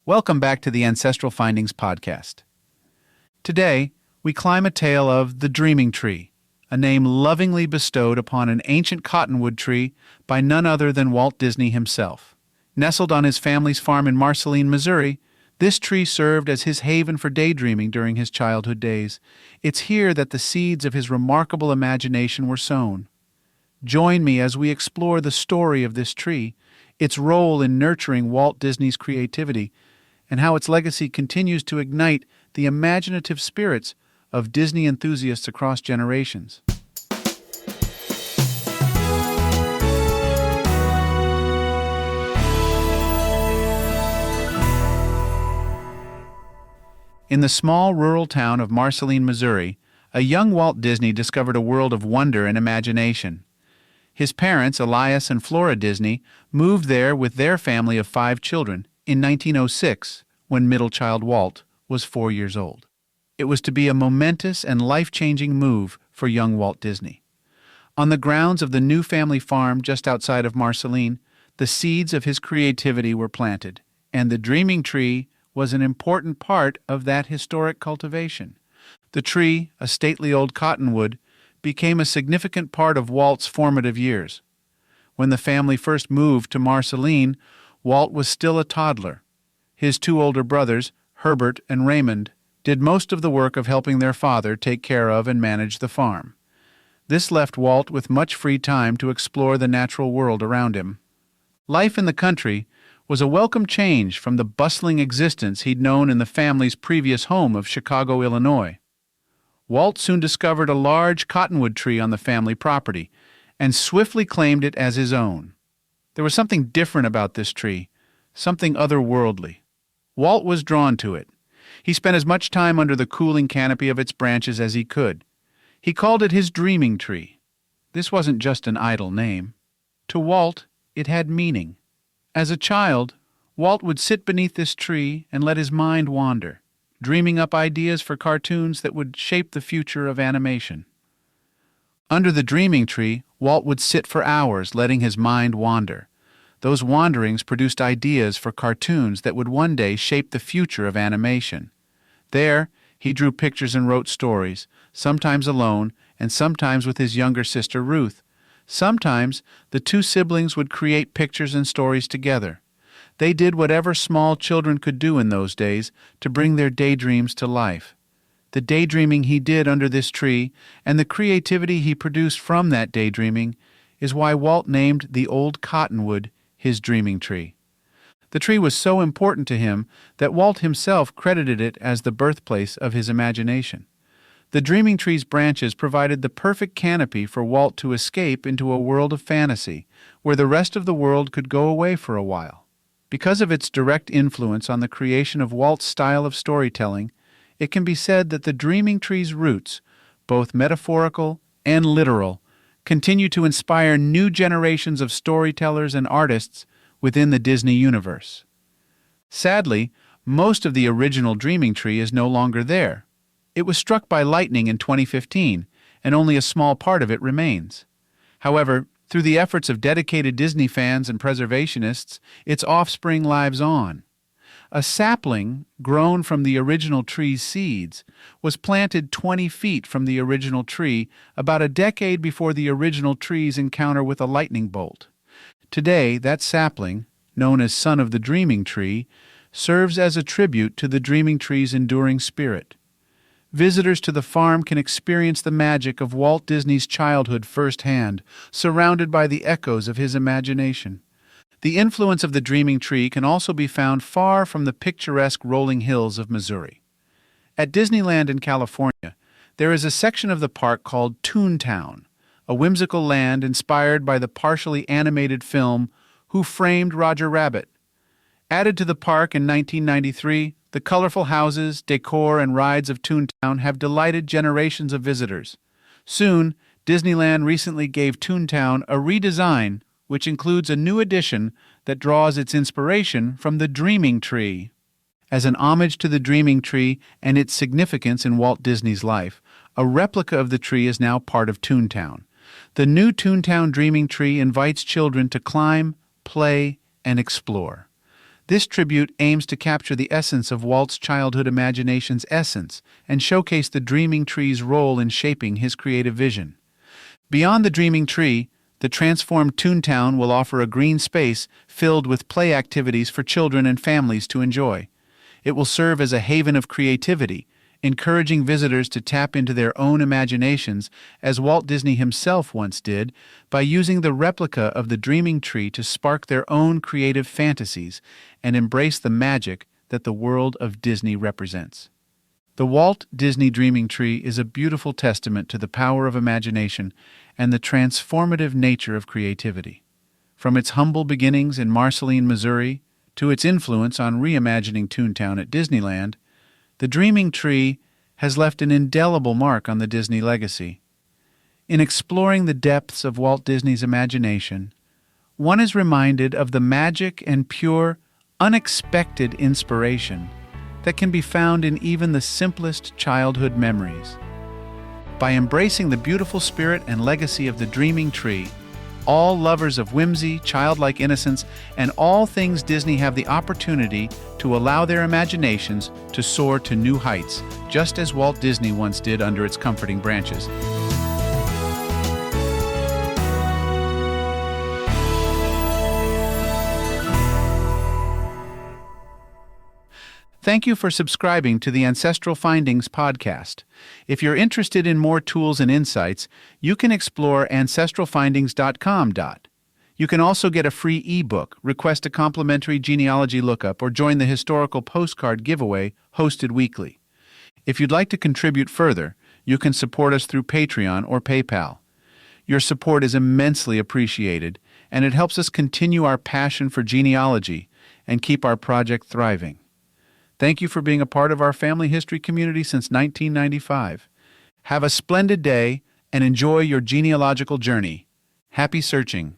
Welcome back to the Ancestral Findings podcast. Today, we climb a tale of the dreaming tree, a name lovingly bestowed upon an ancient cottonwood tree by none other than Walt Disney himself. Nestled on his family's farm in Marceline, Missouri, this tree served as his haven for daydreaming during his childhood days. It's here that the seeds of his remarkable imagination were sown. Join me as we explore the story of this tree, its role in nurturing Walt Disney's creativity, and how its legacy continues to ignite the imaginative spirits of Disney enthusiasts across generations. In the small rural town of Marceline, Missouri, a young Walt Disney discovered a world of wonder and imagination. His parents, Elias and Flora Disney, moved there with their family of 5 children in 1906, when middle child Walt was 4 years old. It was to be a momentous and life-changing move for young Walt Disney. On the grounds of the new family farm just outside of Marceline, the seeds of his creativity were planted, and the dreaming tree was an important part of that historic cultivation. The tree, a stately old cottonwood, became a significant part of Walt's formative years. When the family first moved to Marceline, Walt was still a toddler. His 2 older brothers, Herbert and Raymond, did most of the work of helping their father take care of and manage the farm. This left Walt with much free time to explore the natural world around him. Life in the country was a welcome change from the bustling existence he'd known in the family's previous home of Chicago, Illinois. Walt soon discovered a large cottonwood tree on the family property and swiftly claimed it as his own. There was something different about this tree, something otherworldly. Walt was drawn to it. He spent as much time under the cooling canopy of its branches as he could. He called it his dreaming tree. This wasn't just an idle name. To Walt, it had meaning. As a child, Walt would sit beneath this tree and let his mind wander, dreaming up ideas for cartoons that would shape the future of animation. Under the dreaming tree, Walt would sit for hours, letting his mind wander. Those wanderings produced ideas for cartoons that would one day shape the future of animation. There, he drew pictures and wrote stories, sometimes alone and sometimes with his younger sister Ruth. Sometimes the 2 siblings would create pictures and stories together. They did whatever small children could do in those days to bring their daydreams to life. The daydreaming he did under this tree and the creativity he produced from that daydreaming is why Walt named the old cottonwood his dreaming tree. The tree was so important to him that Walt himself credited it as the birthplace of his imagination. The dreaming tree's branches provided the perfect canopy for Walt to escape into a world of fantasy, where the rest of the world could go away for a while. Because of its direct influence on the creation of Walt's style of storytelling, it can be said that the dreaming tree's roots, both metaphorical and literal, continue to inspire new generations of storytellers and artists within the Disney universe. Sadly, most of the original dreaming tree is no longer there. It was struck by lightning in 2015, and only a small part of it remains. However, through the efforts of dedicated Disney fans and preservationists, its offspring lives on. A sapling, grown from the original tree's seeds, was planted 20 feet from the original tree about a decade before the original tree's encounter with a lightning bolt. Today, that sapling, known as Son of the Dreaming Tree, serves as a tribute to the dreaming tree's enduring spirit. Visitors to the farm can experience the magic of Walt Disney's childhood firsthand, surrounded by the echoes of his imagination. The influence of the dreaming tree can also be found far from the picturesque rolling hills of Missouri. At Disneyland in California, there is a section of the park called Toontown, a whimsical land inspired by the partially animated film Who Framed Roger Rabbit. Added to the park in 1993, the colorful houses, decor, and rides of Toontown have delighted generations of visitors. Soon, Disneyland recently gave Toontown a redesign, which includes a new addition that draws its inspiration from the Dreaming Tree. As an homage to the Dreaming Tree and its significance in Walt Disney's life, a replica of the tree is now part of Toontown. The new Toontown Dreaming Tree invites children to climb, play, and explore. This tribute aims to capture the essence of Walt's childhood imagination's essence and showcase the dreaming tree's role in shaping his creative vision. Beyond the dreaming tree, the transformed Toontown will offer a green space filled with play activities for children and families to enjoy. It will serve as a haven of creativity, encouraging visitors to tap into their own imaginations, as Walt Disney himself once did, by using the replica of the dreaming tree to spark their own creative fantasies and embrace the magic that the world of Disney represents. The Walt Disney Dreaming Tree is a beautiful testament to the power of imagination and the transformative nature of creativity. From its humble beginnings in Marceline, Missouri, to its influence on reimagining Toontown at Disneyland, the Dreaming Tree has left an indelible mark on the Disney legacy. In exploring the depths of Walt Disney's imagination, one is reminded of the magic and pure, unexpected inspiration that can be found in even the simplest childhood memories. By embracing the beautiful spirit and legacy of the Dreaming Tree, all lovers of whimsy, childlike innocence, and all things Disney have the opportunity to allow their imaginations to soar to new heights, just as Walt Disney once did under its comforting branches. Thank you for subscribing to the Ancestral Findings podcast. If you're interested in more tools and insights, you can explore ancestralfindings.com. You can also get a free ebook, request a complimentary genealogy lookup, or join the historical postcard giveaway hosted weekly. If you'd like to contribute further, you can support us through Patreon or PayPal. Your support is immensely appreciated, and it helps us continue our passion for genealogy and keep our project thriving. Thank you for being a part of our family history community since 1995. Have a splendid day and enjoy your genealogical journey. Happy searching.